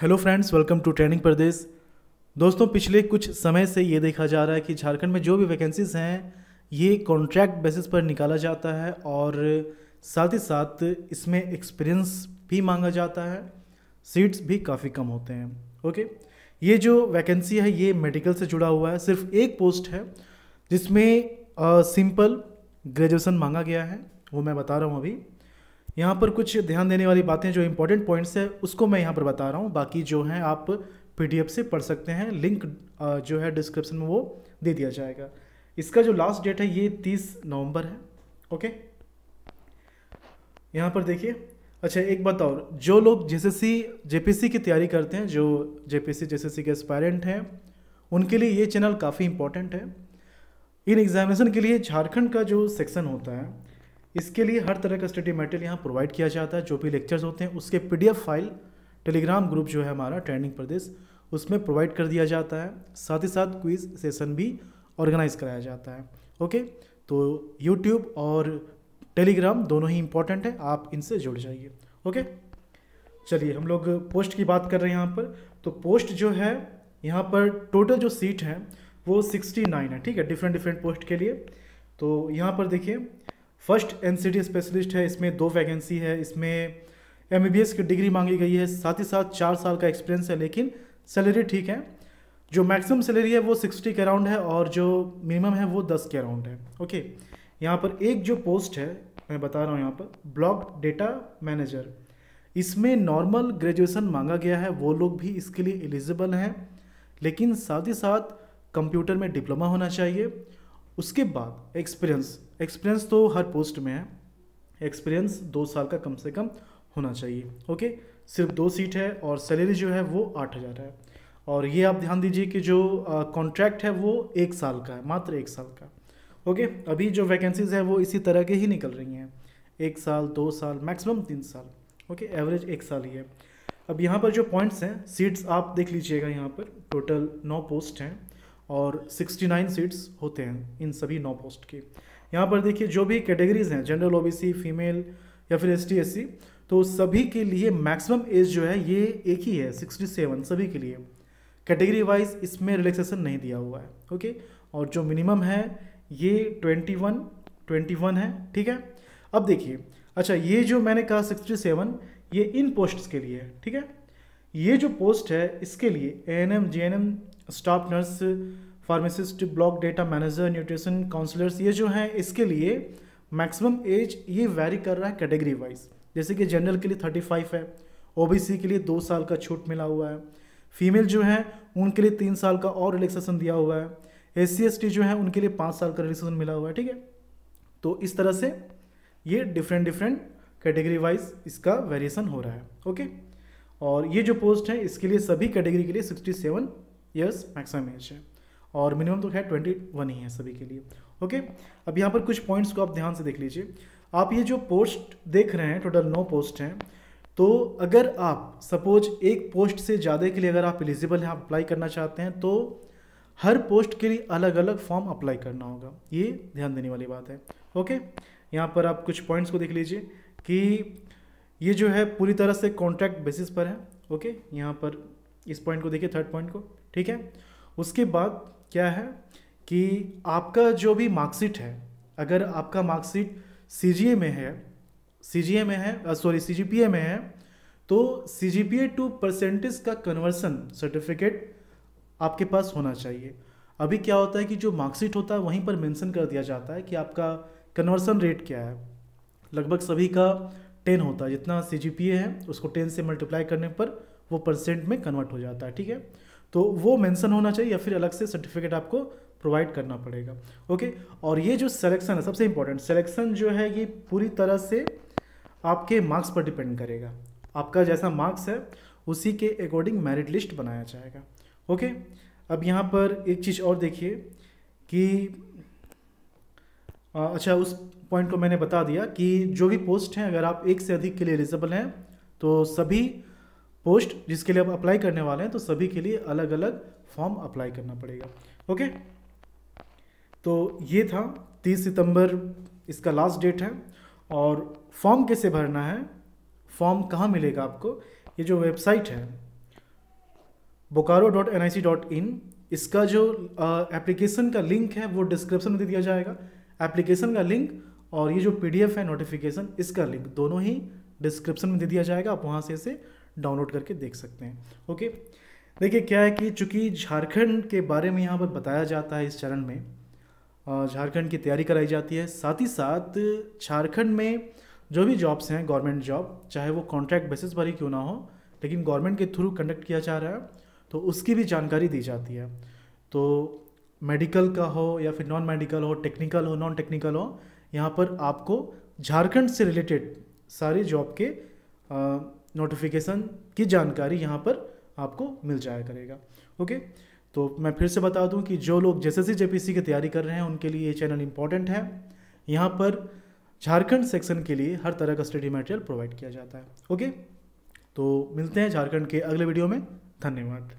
Hello friends, welcome to training Pradesh. दोस्तों, पिछले कुछ समय से ये देखा जा रहा है कि झारखंड में जो भी वैकेंसीज हैं ये कॉन्ट्रैक्ट बेसिस पर निकाला जाता है और साथ ही साथ इसमें एक्सपीरियंस भी मांगा जाता है। सीट्स भी काफ़ी कम होते हैं। ओके, ये जो वैकेंसी है ये मेडिकल से जुड़ा हुआ है। सिर्फ एक पोस्ट है जिसमें सिंपल ग्रेजुएशन मांगा गया है, वो मैं बता रहा हूँ अभी। यहाँ पर कुछ ध्यान देने वाली बातें, जो इंपॉर्टेंट पॉइंट्स है उसको मैं यहाँ पर बता रहा हूँ। बाकी जो है आप पीडीएफ से पढ़ सकते हैं। लिंक जो है डिस्क्रिप्शन में वो दे दिया जाएगा। इसका जो लास्ट डेट है ये 30 नवंबर है। ओके, यहाँ पर देखिए। अच्छा, एक बात और, जो लोग जेपीसी की तैयारी करते हैं, जो जेपीसी के एस्पायरेंट हैं, उनके लिए ये चैनल काफ़ी इंपॉर्टेंट है। इन एग्जामिनेशन के लिए झारखंड का जो सेक्शन होता है इसके लिए हर तरह का स्टडी मटेरियल यहाँ प्रोवाइड किया जाता है। जो भी लेक्चर्स होते हैं उसके पीडीएफ फाइल टेलीग्राम ग्रुप जो है हमारा ट्रेनिंग प्रदेश, उसमें प्रोवाइड कर दिया जाता है। साथ ही साथ क्विज सेशन भी ऑर्गेनाइज कराया जाता है। ओके, तो यूट्यूब और टेलीग्राम दोनों ही इंपॉर्टेंट है, आप इनसे जुड़ जाइए। ओके, चलिए हम लोग पोस्ट की बात कर रहे हैं यहाँ पर। तो पोस्ट जो है यहाँ पर टोटल जो सीट है वो 69 है। ठीक है, डिफरेंट पोस्ट के लिए। तो यहाँ पर देखिए, फर्स्ट एनसीटी स्पेशलिस्ट है, इसमें 2 वैकेंसी है। इसमें एमबीबीएस की डिग्री मांगी गई है, साथ ही साथ 4 साल का एक्सपीरियंस है, लेकिन सैलरी ठीक है। जो मैक्सिमम सैलरी है वो 60 के अराउंड है और जो मिनिमम है वो 10 के अराउंड है। ओके, यहाँ पर एक जो पोस्ट है मैं बता रहा हूँ यहाँ पर, ब्लॉक डेटा मैनेजर, इसमें नॉर्मल ग्रेजुएशन मांगा गया है। वो लोग भी इसके लिए एलिजिबल हैं, लेकिन साथ ही साथ कंप्यूटर में डिप्लोमा होना चाहिए। उसके बाद एक्सपीरियंस तो हर पोस्ट में है, एक्सपीरियंस 2 साल का कम से कम होना चाहिए। ओके, सिर्फ 2 सीट है और सैलरी जो है वो 8,000 है। और ये आप ध्यान दीजिए कि जो कॉन्ट्रैक्ट है वो 1 साल का है, मात्र 1 साल का। ओके, अभी जो वैकेंसीज है वो इसी तरह के ही निकल रही हैं, 1 साल, 2 साल, मैक्सिमम 3 साल। ओके, एवरेज 1 साल ही है। अब यहाँ पर जो पॉइंट्स हैं, सीट्स आप देख लीजिएगा। यहाँ पर टोटल 9 पोस्ट हैं और 69 सीट्स होते हैं इन सभी 9 पोस्ट की। यहाँ पर देखिए, जो भी कैटेगरीज हैं, जनरल, ओबीसी, फीमेल या फिर एसटी एससी, तो सभी के लिए मैक्सिमम एज जो है ये एक ही है, 67 सभी के लिए। कैटेगरी वाइज इसमें रिलैक्सेशन नहीं दिया हुआ है। ओके, और जो मिनिमम है ये 21 है। ठीक है, अब देखिए, अच्छा ये जो मैंने कहा 67, ये इन पोस्ट्स के लिए है। ठीक है, ये जो पोस्ट है इसके लिए ANM, JNM, staff nurse, pharmacist, block data manager, nutrition counsellors, ये जो हैं इसके लिए मैक्सिमम एज ये वैरी कर रहा है कैटेगरी वाइज। जैसे कि जनरल के लिए 35 है, ओबीसी के लिए 2 साल का छूट मिला हुआ है, फीमेल जो है उनके लिए 3 साल का और रिलैक्सेशन दिया हुआ है, एससी एसटी जो है उनके लिए 5 साल का रिलैक्सेशन मिला हुआ है। ठीक है, तो इस तरह से ये डिफरेंट कैटेगरी वाइज इसका वेरिएशन हो रहा है। ओके, और ये जो पोस्ट है इसके लिए सभी कैटेगरी के लिए 67 ईयर्स मैक्सिमम एज है और मिनिमम तो खैर 21 ही है सभी के लिए। ओके, अब यहाँ पर कुछ पॉइंट्स को आप ध्यान से देख लीजिए। आप ये जो पोस्ट देख रहे हैं, टोटल 9 पोस्ट हैं। तो अगर आप सपोज एक पोस्ट से ज़्यादा के लिए अगर आप एलिजिबल हैं, आप अप्लाई करना चाहते हैं, तो हर पोस्ट के लिए अलग अलग फॉर्म अप्लाई करना होगा। ये ध्यान देने वाली बात है। ओके, यहाँ पर आप कुछ पॉइंट्स को देख लीजिए कि ये जो है पूरी तरह से कॉन्ट्रैक्ट बेसिस पर है। ओके, यहाँ पर इस पॉइंट को देखिए, 3rd पॉइंट को। ठीक है, उसके बाद क्या है कि आपका जो भी मार्कशीट है, अगर आपका मार्कशीट सीजीपीए में है, तो सीजीपीए टू परसेंटेज का कन्वर्सन सर्टिफिकेट आपके पास होना चाहिए। अभी क्या होता है कि जो मार्कशीट होता है वहीं पर मेंशन कर दिया जाता है कि आपका कन्वर्सन रेट क्या है। लगभग सभी का 10 होता है, जितना सीजीपीए है उसको 10 से मल्टीप्लाई करने पर वो परसेंट में कन्वर्ट हो जाता है। ठीक है, तो वो मेंशन होना चाहिए या फिर अलग से सर्टिफिकेट आपको प्रोवाइड करना पड़ेगा। ओके, और ये जो सिलेक्शन है, सबसे इंपॉर्टेंट सिलेक्शन जो है ये पूरी तरह से आपके मार्क्स पर डिपेंड करेगा। आपका जैसा मार्क्स है उसी के अकॉर्डिंग मेरिट लिस्ट बनाया जाएगा। ओके, अब यहाँ पर एक चीज़ और देखिए कि अच्छा, उस पॉइंट को मैंने बता दिया कि जो भी पोस्ट हैं, अगर आप एक से अधिक के लिए एलिजिबल हैं तो सभी पोस्ट जिसके लिए आप अप्लाई करने वाले हैं तो सभी के लिए अलग अलग फॉर्म अप्लाई करना पड़ेगा। ओके, तो ये था 30 सितंबर इसका लास्ट डेट है। और फॉर्म कैसे भरना है, फॉर्म कहाँ मिलेगा आपको, ये जो वेबसाइट है bokaro.nic.in, इसका जो एप्लीकेशन का लिंक है वो डिस्क्रिप्शन में दे दिया जाएगा। एप्लीकेशन का लिंक और ये जो PDF है नोटिफिकेशन, इसका लिंक दोनों ही डिस्क्रिप्शन में दे दिया जाएगा। आप वहाँ से इसे डाउनलोड करके देख सकते हैं। ओके, देखिए क्या है कि चूँकि झारखंड के बारे में यहाँ पर बताया जाता है इस चैनल में, झारखंड की तैयारी कराई जाती है, साथ ही साथ झारखंड में जो भी जॉब्स हैं, गवर्नमेंट जॉब, चाहे वो कॉन्ट्रैक्ट बेसिस पर ही क्यों ना हो, लेकिन गवर्नमेंट के थ्रू कंडक्ट किया जा रहा है, तो उसकी भी जानकारी दी जाती है। तो मेडिकल का हो या फिर नॉन मेडिकल हो, टेक्निकल हो, नॉन टेक्निकल हो, यहाँ पर आपको झारखंड से रिलेटेड सारी जॉब के नोटिफिकेशन की जानकारी यहाँ पर आपको मिल जाया करेगा। ओके, तो मैं फिर से बता दूं कि जो लोग JSSC JPSC की तैयारी कर रहे हैं उनके लिए ये चैनल इंपॉर्टेंट है। यहाँ पर झारखंड सेक्शन के लिए हर तरह का स्टडी मटेरियल प्रोवाइड किया जाता है। ओके, तो मिलते हैं झारखंड के अगले वीडियो में। धन्यवाद।